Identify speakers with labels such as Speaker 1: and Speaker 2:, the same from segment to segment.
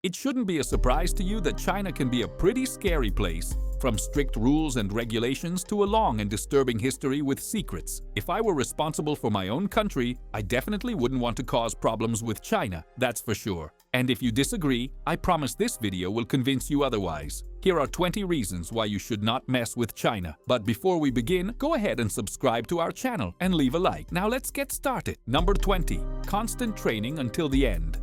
Speaker 1: It shouldn't be a surprise to you that China can be a pretty scary place, from strict rules and regulations to a long and disturbing history with secrets. If I were responsible for my own country, I definitely wouldn't want to cause problems with China, that's for sure. And if you disagree, I promise this video will convince you otherwise. Here are 20 reasons why you should not mess with China. But before we begin, go ahead and subscribe to our channel and leave a like. Now let's get started. Number 20. Constant training until the end.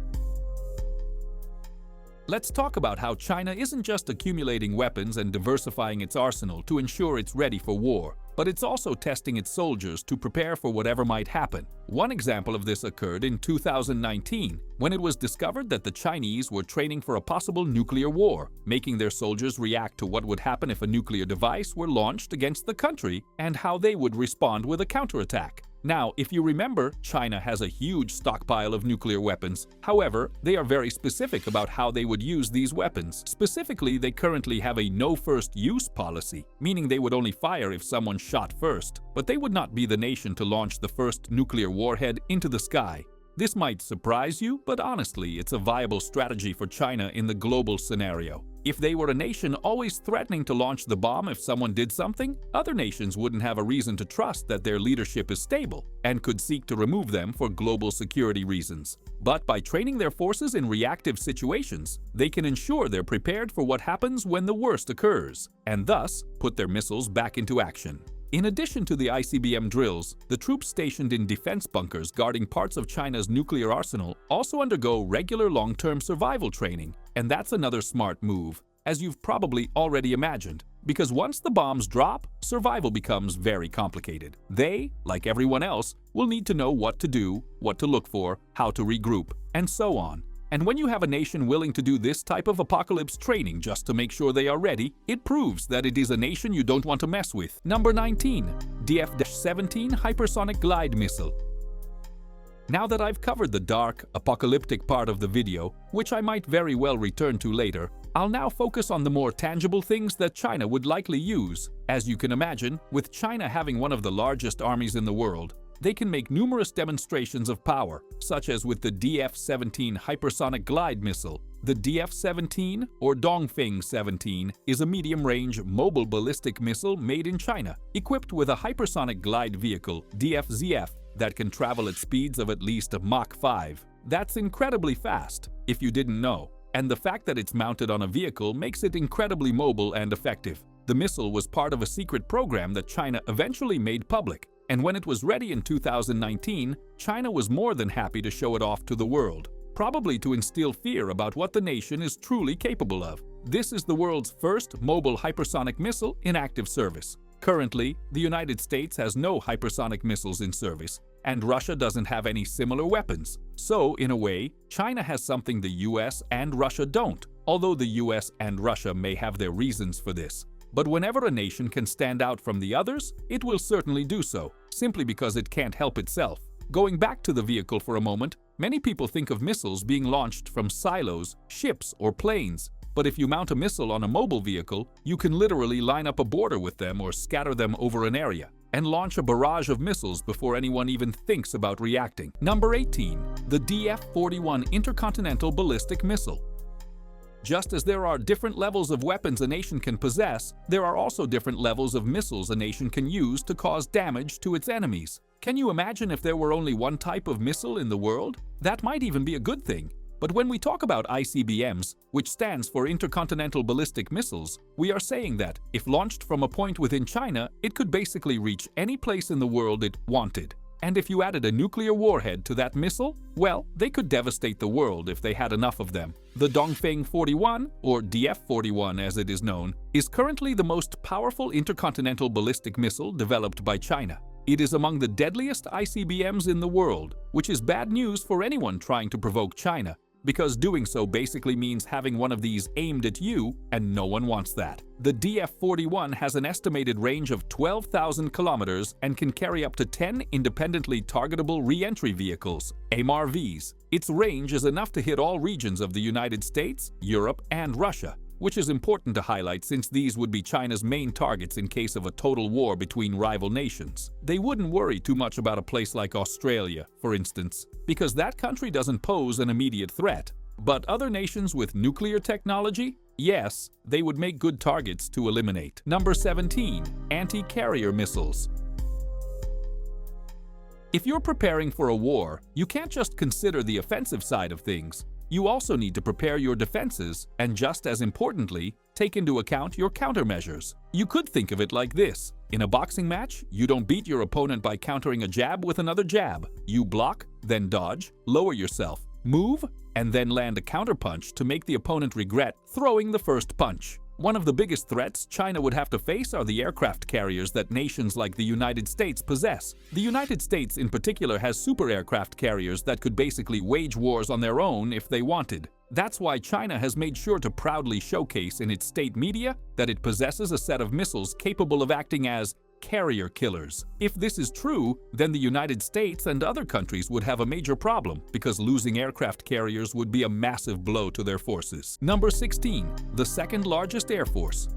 Speaker 1: Let's talk about how China isn't just accumulating weapons and diversifying its arsenal to ensure it's ready for war, but it's also testing its soldiers to prepare for whatever might happen. One example of this occurred in 2019, when it was discovered that the Chinese were training for a possible nuclear war, making their soldiers react to what would happen if a nuclear device were launched against the country and how they would respond with a counterattack. Now, if you remember, China has a huge stockpile of nuclear weapons. However, they are very specific about how they would use these weapons. Specifically, they currently have a no-first-use policy, meaning they would only fire if someone shot first. But they would not be the nation to launch the first nuclear warhead into the sky. This might surprise you, but honestly, it's a viable strategy for China in the global scenario. If they were a nation always threatening to launch the bomb if someone did something, other nations wouldn't have a reason to trust that their leadership is stable and could seek to remove them for global security reasons. But by training their forces in reactive situations, they can ensure they're prepared for what happens when the worst occurs, and thus put their missiles back into action. In addition to the ICBM drills, the troops stationed in defense bunkers guarding parts of China's nuclear arsenal also undergo regular long-term survival training. And that's another smart move, as you've probably already imagined, because once the bombs drop, survival becomes very complicated. They, like everyone else, will need to know what to do, what to look for, how to regroup, and so on. And when you have a nation willing to do this type of apocalypse training just to make sure they are ready, it proves that it is a nation you don't want to mess with. Number 19. DF-17 Hypersonic Glide Missile. Now that I've covered the dark, apocalyptic part of the video, which I might very well return to later, I'll now focus on the more tangible things that China would likely use. As you can imagine, with China having one of the largest armies in the world, they can make numerous demonstrations of power, such as with the DF-17 Hypersonic Glide Missile. The DF-17, or Dongfeng-17, is a medium-range, mobile ballistic missile made in China, equipped with a hypersonic glide vehicle, DF-ZF, that can travel at speeds of at least Mach 5. That's incredibly fast, if you didn't know. And the fact that it's mounted on a vehicle makes it incredibly mobile and effective. The missile was part of a secret program that China eventually made public. And when it was ready in 2019, China was more than happy to show it off to the world, probably to instill fear about what the nation is truly capable of. This is the world's first mobile hypersonic missile in active service. Currently, the United States has no hypersonic missiles in service, and Russia doesn't have any similar weapons. So, in a way, China has something the US and Russia don't, although the US and Russia may have their reasons for this. But whenever a nation can stand out from the others, it will certainly do so, simply because it can't help itself. Going back to the vehicle for a moment, many people think of missiles being launched from silos, ships, or planes. But if you mount a missile on a mobile vehicle, you can literally line up a border with them or scatter them over an area, and launch a barrage of missiles before anyone even thinks about reacting. Number 18. The DF-41 Intercontinental Ballistic Missile. Just as there are different levels of weapons a nation can possess, there are also different levels of missiles a nation can use to cause damage to its enemies. Can you imagine if there were only one type of missile in the world? That might even be a good thing. But when we talk about ICBMs, which stands for Intercontinental Ballistic Missiles, we are saying that, if launched from a point within China, it could basically reach any place in the world it wanted. And if you added a nuclear warhead to that missile, well, they could devastate the world if they had enough of them. The Dongfeng-41, or DF-41 as it is known, is currently the most powerful intercontinental ballistic missile developed by China. It is among the deadliest ICBMs in the world, which is bad news for anyone trying to provoke China, because doing so basically means having one of these aimed at you, and no one wants that. The DF-41 has an estimated range of 12,000 kilometers and can carry up to 10 independently targetable re-entry vehicles, MRVs. Its range is enough to hit all regions of the United States, Europe, and Russia, which is important to highlight since these would be China's main targets in case of a total war between rival nations. They wouldn't worry too much about a place like Australia, for instance, because that country doesn't pose an immediate threat. But other nations with nuclear technology? Yes, they would make good targets to eliminate. Number 17. Anti-carrier missiles. If you're preparing for a war, you can't just consider the offensive side of things. You also need to prepare your defenses and, just as importantly, take into account your countermeasures. You could think of it like this. In a boxing match, you don't beat your opponent by countering a jab with another jab. You block, then dodge, lower yourself, move, and then land a counterpunch to make the opponent regret throwing the first punch. One of the biggest threats China would have to face are the aircraft carriers that nations like the United States possess. The United States in particular has super aircraft carriers that could basically wage wars on their own if they wanted. That's why China has made sure to proudly showcase in its state media that it possesses a set of missiles capable of acting as carrier killers. If this is true, then the United States and other countries would have a major problem because losing aircraft carriers would be a massive blow to their forces. Number 16. The second largest air force.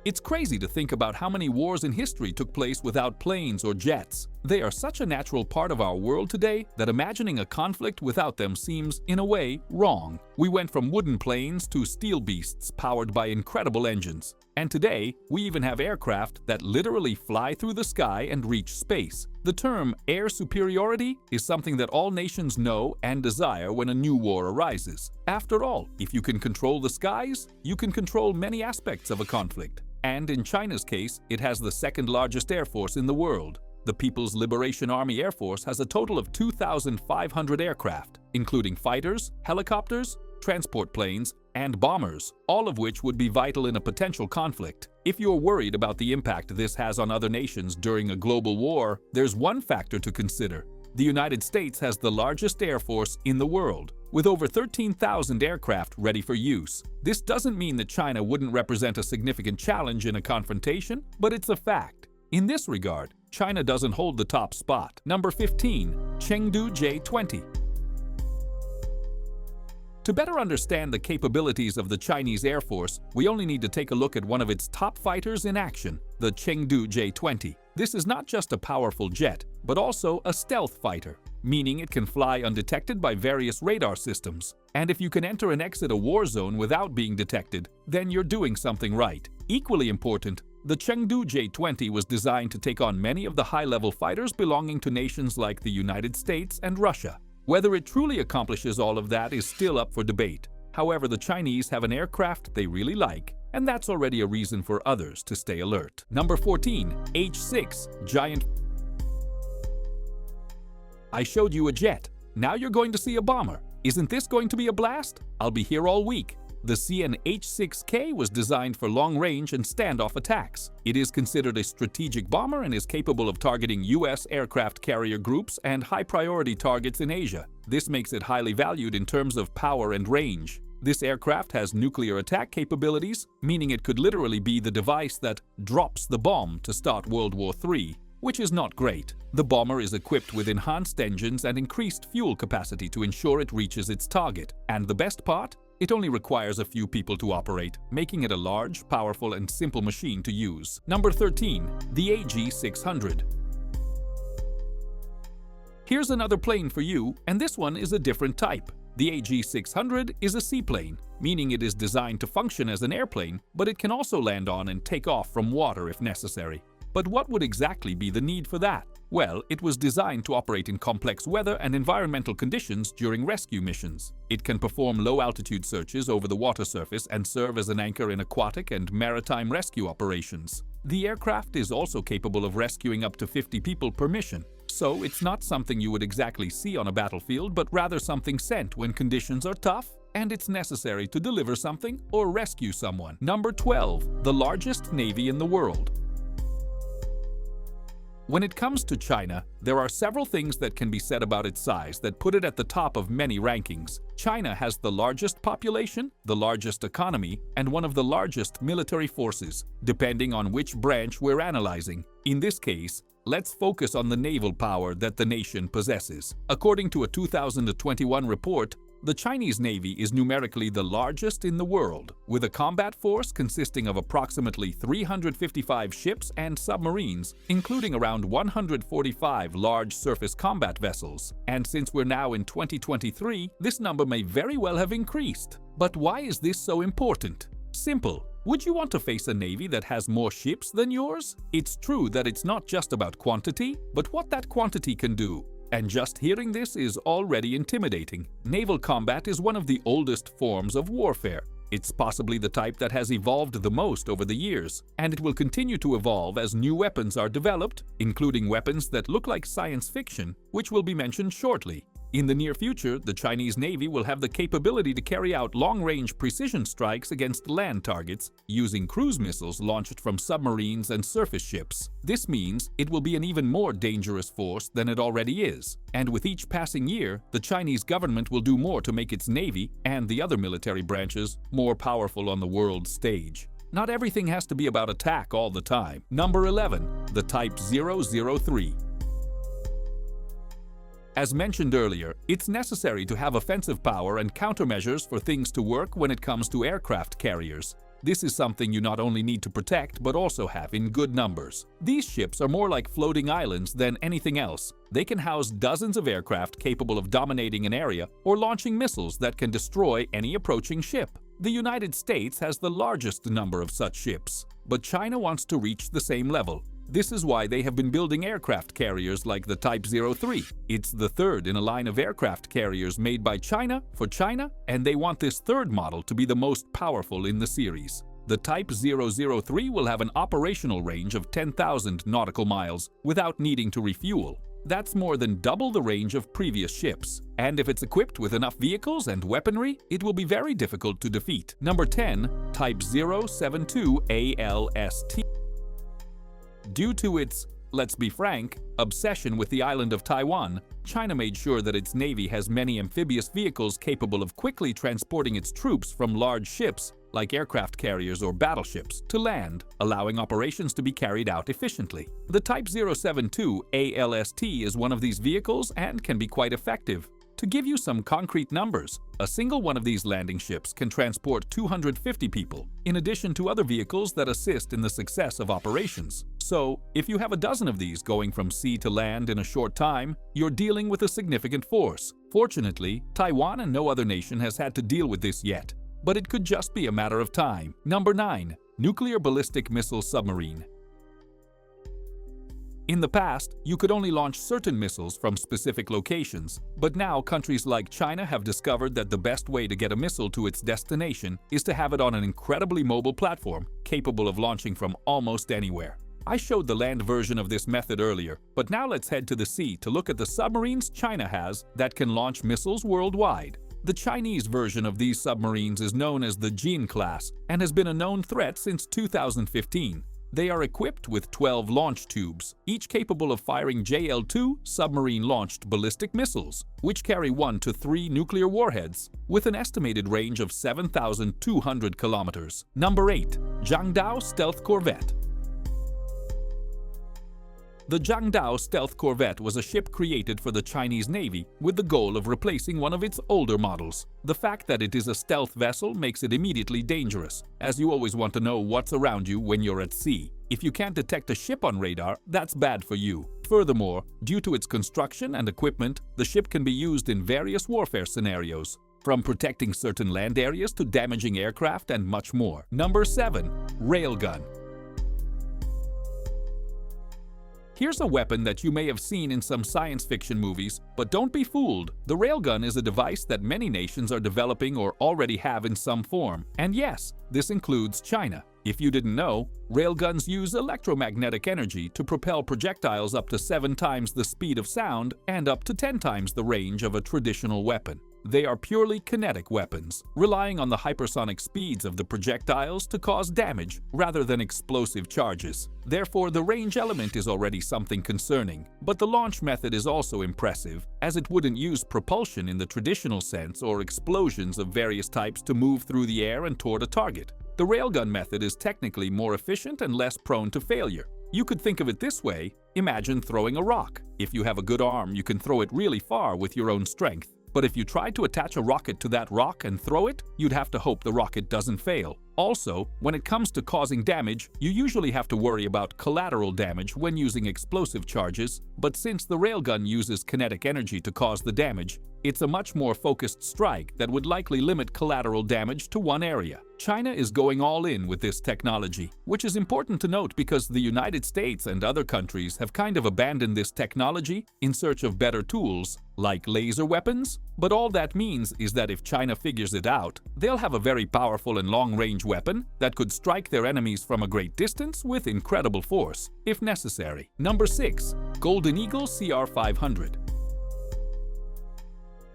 Speaker 1: It's crazy to think about how many wars in history took place without planes or jets. They are such a natural part of our world today that imagining a conflict without them seems, in a way, wrong. We went from wooden planes to steel beasts powered by incredible engines. And today, we even have aircraft that literally fly through the sky and reach space. The term air superiority is something that all nations know and desire when a new war arises. After all, if you can control the skies, you can control many aspects of a conflict. And in China's case, it has the second largest air force in the world. The People's Liberation Army Air Force has a total of 2,500 aircraft, including fighters, helicopters, transport planes, and bombers, all of which would be vital in a potential conflict. If you're worried about the impact this has on other nations during a global war, there's one factor to consider. The United States has the largest air force in the world, with over 13,000 aircraft ready for use. This doesn't mean that China wouldn't represent a significant challenge in a confrontation, but it's a fact. In this regard, China doesn't hold the top spot. Number 15. Chengdu J-20. To better understand the capabilities of the Chinese Air Force, we only need to take a look at one of its top fighters in action, the Chengdu J-20. This is not just a powerful jet, but also a stealth fighter, meaning it can fly undetected by various radar systems. And if you can enter and exit a war zone without being detected, then you're doing something right. Equally important, the Chengdu J-20 was designed to take on many of the high-level fighters belonging to nations like the United States and Russia. Whether it truly accomplishes all of that is still up for debate. However, the Chinese have an aircraft they really like, and that's already a reason for others to stay alert. Number 14. H-6 Giant. I showed you a jet. Now you're going to see a bomber. Isn't this going to be a blast? I'll be here all week. The CN-H-6K was designed for long-range and standoff attacks. It is considered a strategic bomber and is capable of targeting U.S. aircraft carrier groups and high-priority targets in Asia. This makes it highly valued in terms of power and range. This aircraft has nuclear attack capabilities, meaning it could literally be the device that drops the bomb to start World War III, which is not great. The bomber is equipped with enhanced engines and increased fuel capacity to ensure it reaches its target. And the best part? It only requires a few people to operate, making it a large, powerful, and simple machine to use. Number 13. The AG-600. Here's another plane for you, and this one is a different type. The AG-600 is a seaplane, meaning it is designed to function as an airplane, but it can also land on and take off from water if necessary. But what would exactly be the need for that? Well, it was designed to operate in complex weather and environmental conditions during rescue missions. It can perform low-altitude searches over the water surface and serve as an anchor in aquatic and maritime rescue operations. The aircraft is also capable of rescuing up to 50 people per mission. So it's not something you would exactly see on a battlefield, but rather something sent when conditions are tough and it's necessary to deliver something or rescue someone. Number 12. The largest navy in the world. When it comes to China, there are several things that can be said about its size that put it at the top of many rankings. China has the largest population, the largest economy, and one of the largest military forces, depending on which branch we're analyzing. In this case, let's focus on the naval power that the nation possesses. According to a 2021 report, The Chinese Navy is numerically the largest in the world, with a combat force consisting of approximately 355 ships and submarines, including around 145 large surface combat vessels. And since we're now in 2023, this number may very well have increased. But why is this so important? Simple. Would you want to face a navy that has more ships than yours? It's true that it's not just about quantity, but what that quantity can do. And just hearing this is already intimidating. Naval combat is one of the oldest forms of warfare. It's possibly the type that has evolved the most over the years, and it will continue to evolve as new weapons are developed, including weapons that look like science fiction, which will be mentioned shortly. In the near future, the Chinese Navy will have the capability to carry out long-range precision strikes against land targets using cruise missiles launched from submarines and surface ships. This means it will be an even more dangerous force than it already is. And with each passing year, the Chinese government will do more to make its Navy and the other military branches more powerful on the world stage. Not everything has to be about attack all the time. Number 11. The Type 003. As mentioned earlier, it's necessary to have offensive power and countermeasures for things to work when it comes to aircraft carriers. This is something you not only need to protect but also have in good numbers. These ships are more like floating islands than anything else. They can house dozens of aircraft capable of dominating an area or launching missiles that can destroy any approaching ship. The United States has the largest number of such ships, but China wants to reach the same level. This is why they have been building aircraft carriers like the Type 03. It's the third in a line of aircraft carriers made by China for China, and they want this third model to be the most powerful in the series. The Type 003 will have an operational range of 10,000 nautical miles without needing to refuel. That's more than double the range of previous ships. And if it's equipped with enough vehicles and weaponry, it will be very difficult to defeat. Number 10. Type 072 ALST. Due to its, let's be frank, obsession with the island of Taiwan, China made sure that its navy has many amphibious vehicles capable of quickly transporting its troops from large ships, like aircraft carriers or battleships, to land, allowing operations to be carried out efficiently. The Type 072 ALST is one of these vehicles and can be quite effective. To give you some concrete numbers, a single one of these landing ships can transport 250 people, in addition to other vehicles that assist in the success of operations. So, if you have a dozen of these going from sea to land in a short time, you're dealing with a significant force. Fortunately, Taiwan and no other nation has had to deal with this yet, but it could just be a matter of time. Number 9. Nuclear Ballistic Missile Submarine. In the past, you could only launch certain missiles from specific locations, but now countries like China have discovered that the best way to get a missile to its destination is to have it on an incredibly mobile platform capable of launching from almost anywhere. I showed the land version of this method earlier, but now let's head to the sea to look at the submarines China has that can launch missiles worldwide. The Chinese version of these submarines is known as the Jin class and has been a known threat since 2015. They are equipped with 12 launch tubes, each capable of firing JL-2 submarine-launched ballistic missiles, which carry 1 to 3 nuclear warheads, with an estimated range of 7,200 kilometers. Number 8. Jiangdao Stealth Corvette. The Jiangdao Stealth Corvette was a ship created for the Chinese Navy with the goal of replacing one of its older models. The fact that it is a stealth vessel makes it immediately dangerous, as you always want to know what's around you when you're at sea. If you can't detect a ship on radar, that's bad for you. Furthermore, due to its construction and equipment, the ship can be used in various warfare scenarios, from protecting certain land areas to damaging aircraft and much more. Number 7. Railgun. Here's a weapon that you may have seen in some science fiction movies, but don't be fooled. The railgun is a device that many nations are developing or already have in some form. And yes, this includes China. If you didn't know, railguns use electromagnetic energy to propel projectiles up to 7 times the speed of sound and up to 10 times the range of a traditional weapon. They are purely kinetic weapons, relying on the hypersonic speeds of the projectiles to cause damage rather than explosive charges. Therefore, the range element is already something concerning, but the launch method is also impressive, as it wouldn't use propulsion in the traditional sense or explosions of various types to move through the air and toward a target. The railgun method is technically more efficient and less prone to failure. You could think of it this way: imagine throwing a rock. If you have a good arm, you can throw it really far with your own strength. But if you tried to attach a rocket to that rock and throw it, you'd have to hope the rocket doesn't fail. Also, when it comes to causing damage, you usually have to worry about collateral damage when using explosive charges, but since the railgun uses kinetic energy to cause the damage, it's a much more focused strike that would likely limit collateral damage to one area. China is going all in with this technology, which is important to note because the United States and other countries have kind of abandoned this technology in search of better tools, like laser weapons. But all that means is that if China figures it out, they'll have a very powerful and long-range weapon that could strike their enemies from a great distance with incredible force, if necessary. Number 6. Golden Eagle CR-500.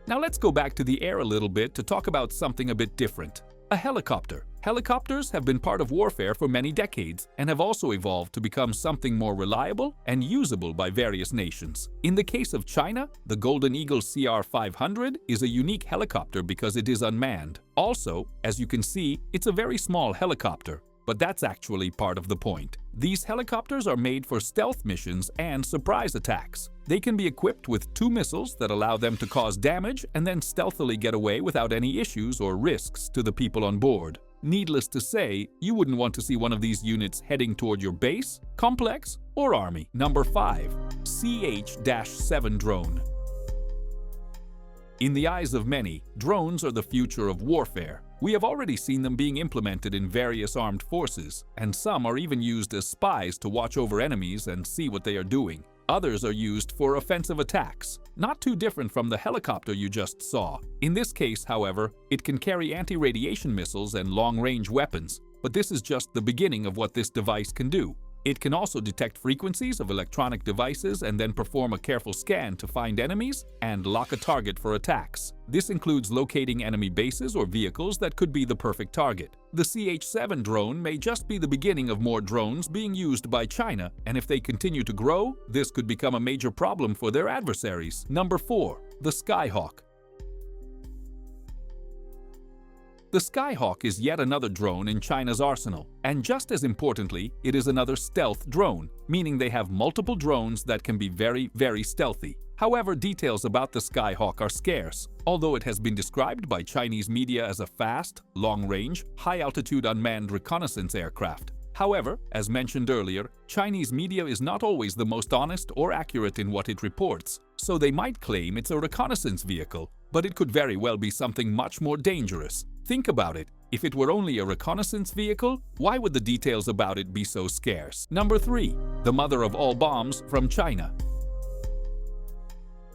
Speaker 1: Now let's go back to the air a little bit to talk about something a bit different. A helicopter. Helicopters have been part of warfare for many decades and have also evolved to become something more reliable and usable by various nations. In the case of China, the Golden Eagle CR-500 is a unique helicopter because it is unmanned. Also, as you can see, it's a very small helicopter, but that's actually part of the point. These helicopters are made for stealth missions and surprise attacks. They can be equipped with 2 missiles that allow them to cause damage and then stealthily get away without any issues or risks to the people on board. Needless to say, you wouldn't want to see one of these units heading toward your base, complex, or army. Number 5. CH-7 drone. In the eyes of many, drones are the future of warfare. We have already seen them being implemented in various armed forces, and some are even used as spies to watch over enemies and see what they are doing. Others are used for offensive attacks, not too different from the helicopter you just saw. In this case, however, it can carry anti-radiation missiles and long-range weapons, but this is just the beginning of what this device can do. It can also detect frequencies of electronic devices and then perform a careful scan to find enemies and lock a target for attacks. This includes locating enemy bases or vehicles that could be the perfect target. The CH-7 drone may just be the beginning of more drones being used by China, and if they continue to grow, this could become a major problem for their adversaries. Number 4. The Skyhawk. The Skyhawk is yet another drone in China's arsenal, and just as importantly, it is another stealth drone, meaning they have multiple drones that can be very, very stealthy. However, details about the Skyhawk are scarce, although it has been described by Chinese media as a fast, long-range, high-altitude unmanned reconnaissance aircraft. However, as mentioned earlier, Chinese media is not always the most honest or accurate in what it reports, so they might claim it's a reconnaissance vehicle, but it could very well be something much more dangerous. Think about it. If it were only a reconnaissance vehicle, why would the details about it be so scarce? Number 3. The mother of all bombs from China.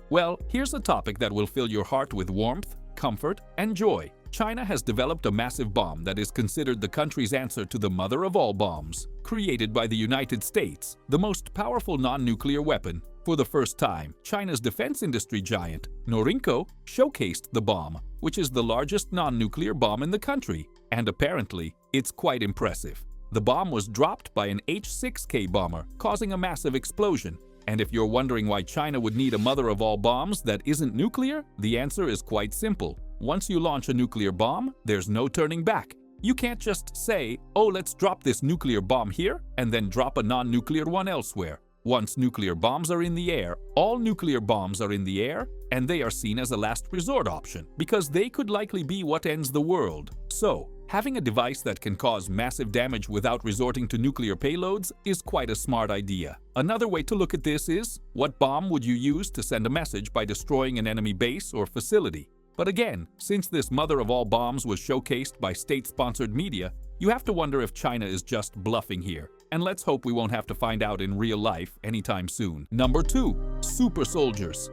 Speaker 1: Well, here's a topic that will fill your heart with warmth, comfort, and joy. China has developed a massive bomb that is considered the country's answer to the mother of all bombs, created by the United States, the most powerful non-nuclear weapon. For the first time, China's defense industry giant, Norinco, showcased the bomb, which is the largest non-nuclear bomb in the country, and apparently, it's quite impressive. The bomb was dropped by an H-6K bomber, causing a massive explosion. And if you're wondering why China would need a mother of all bombs that isn't nuclear, the answer is quite simple. Once you launch a nuclear bomb, there's no turning back. You can't just say, oh, let's drop this nuclear bomb here, and then drop a non-nuclear one elsewhere. Once nuclear bombs are in the air, all nuclear bombs are in the air, and they are seen as a last resort option, because they could likely be what ends the world. So, having a device that can cause massive damage without resorting to nuclear payloads is quite a smart idea. Another way to look at this is, what bomb would you use to send a message by destroying an enemy base or facility? But again, since this mother of all bombs was showcased by state-sponsored media, you have to wonder if China is just bluffing here. And let's hope we won't have to find out in real life anytime soon. Number 2. Super soldiers.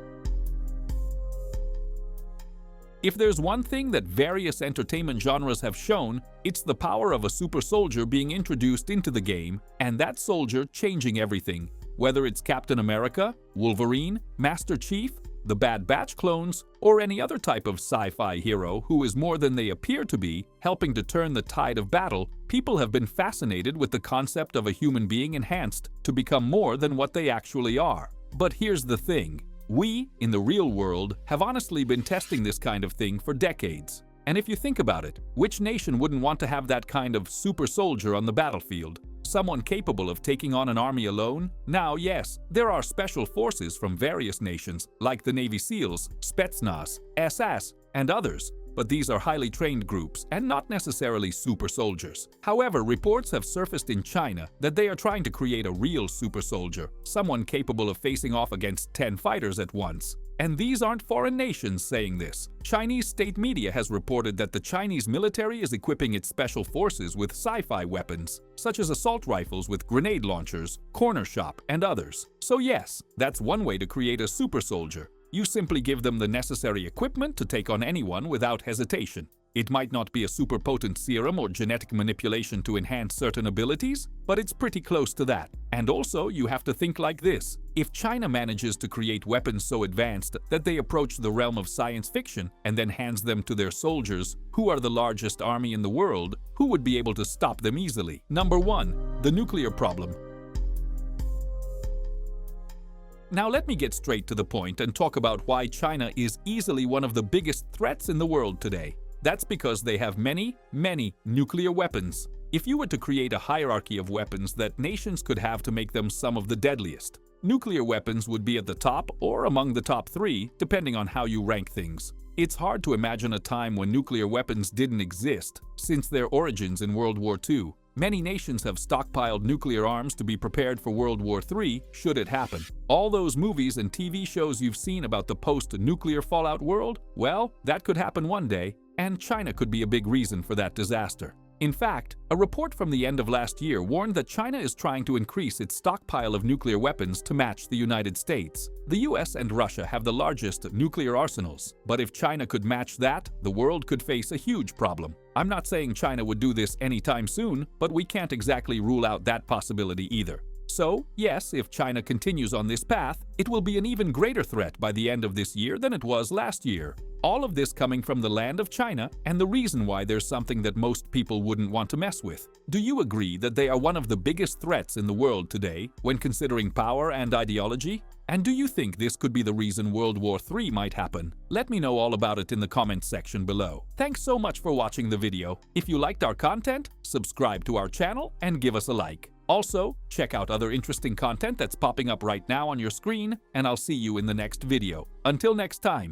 Speaker 1: If there's one thing that various entertainment genres have shown, it's the power of a super soldier being introduced into the game, and that soldier changing everything. Whether it's Captain America, Wolverine, Master Chief, the Bad Batch clones, or any other type of sci-fi hero who is more than they appear to be, helping to turn the tide of battle, people have been fascinated with the concept of a human being enhanced to become more than what they actually are. But here's the thing. We, in the real world, have honestly been testing this kind of thing for decades. And if you think about it, which nation wouldn't want to have that kind of super soldier on the battlefield? Someone capable of taking on an army alone? Now, yes, there are special forces from various nations, like the Navy SEALs, Spetsnaz, SS, and others. But these are highly trained groups and not necessarily super soldiers. However, reports have surfaced in China that they are trying to create a real super soldier, someone capable of facing off against 10 fighters at once. And these aren't foreign nations saying this. Chinese state media has reported that the Chinese military is equipping its special forces with sci-fi weapons, such as assault rifles with grenade launchers, corner shop, and others. So yes, that's one way to create a super soldier. You simply give them the necessary equipment to take on anyone without hesitation. It might not be a super potent serum or genetic manipulation to enhance certain abilities, but it's pretty close to that. And also, you have to think like this. If China manages to create weapons so advanced that they approach the realm of science fiction and then hands them to their soldiers, who are the largest army in the world, who would be able to stop them easily? Number 1. The nuclear problem. Now let me get straight to the point and talk about why China is easily one of the biggest threats in the world today. That's because they have many nuclear weapons. If you were to create a hierarchy of weapons that nations could have to make them some of the deadliest, nuclear weapons would be at the top or among the top 3, depending on how you rank things. It's hard to imagine a time when nuclear weapons didn't exist, since their origins in World War II. Many nations have stockpiled nuclear arms to be prepared for World War III should it happen. All those movies and TV shows you've seen about the post-nuclear fallout world, well, that could happen one day, and China could be a big reason for that disaster. In fact, a report from the end of last year warned that China is trying to increase its stockpile of nuclear weapons to match the United States. The US and Russia have the largest nuclear arsenals, but if China could match that, the world could face a huge problem. I'm not saying China would do this anytime soon, but we can't exactly rule out that possibility either. So, yes, if China continues on this path, it will be an even greater threat by the end of this year than it was last year. All of this coming from the land of China, and the reason why there's something that most people wouldn't want to mess with. Do you agree that they are one of the biggest threats in the world today when considering power and ideology? And do you think this could be the reason World War III might happen? Let me know all about it in the comments section below. Thanks so much for watching the video. If you liked our content, subscribe to our channel and give us a like. Also, check out other interesting content that's popping up right now on your screen, and I'll see you in the next video. Until next time.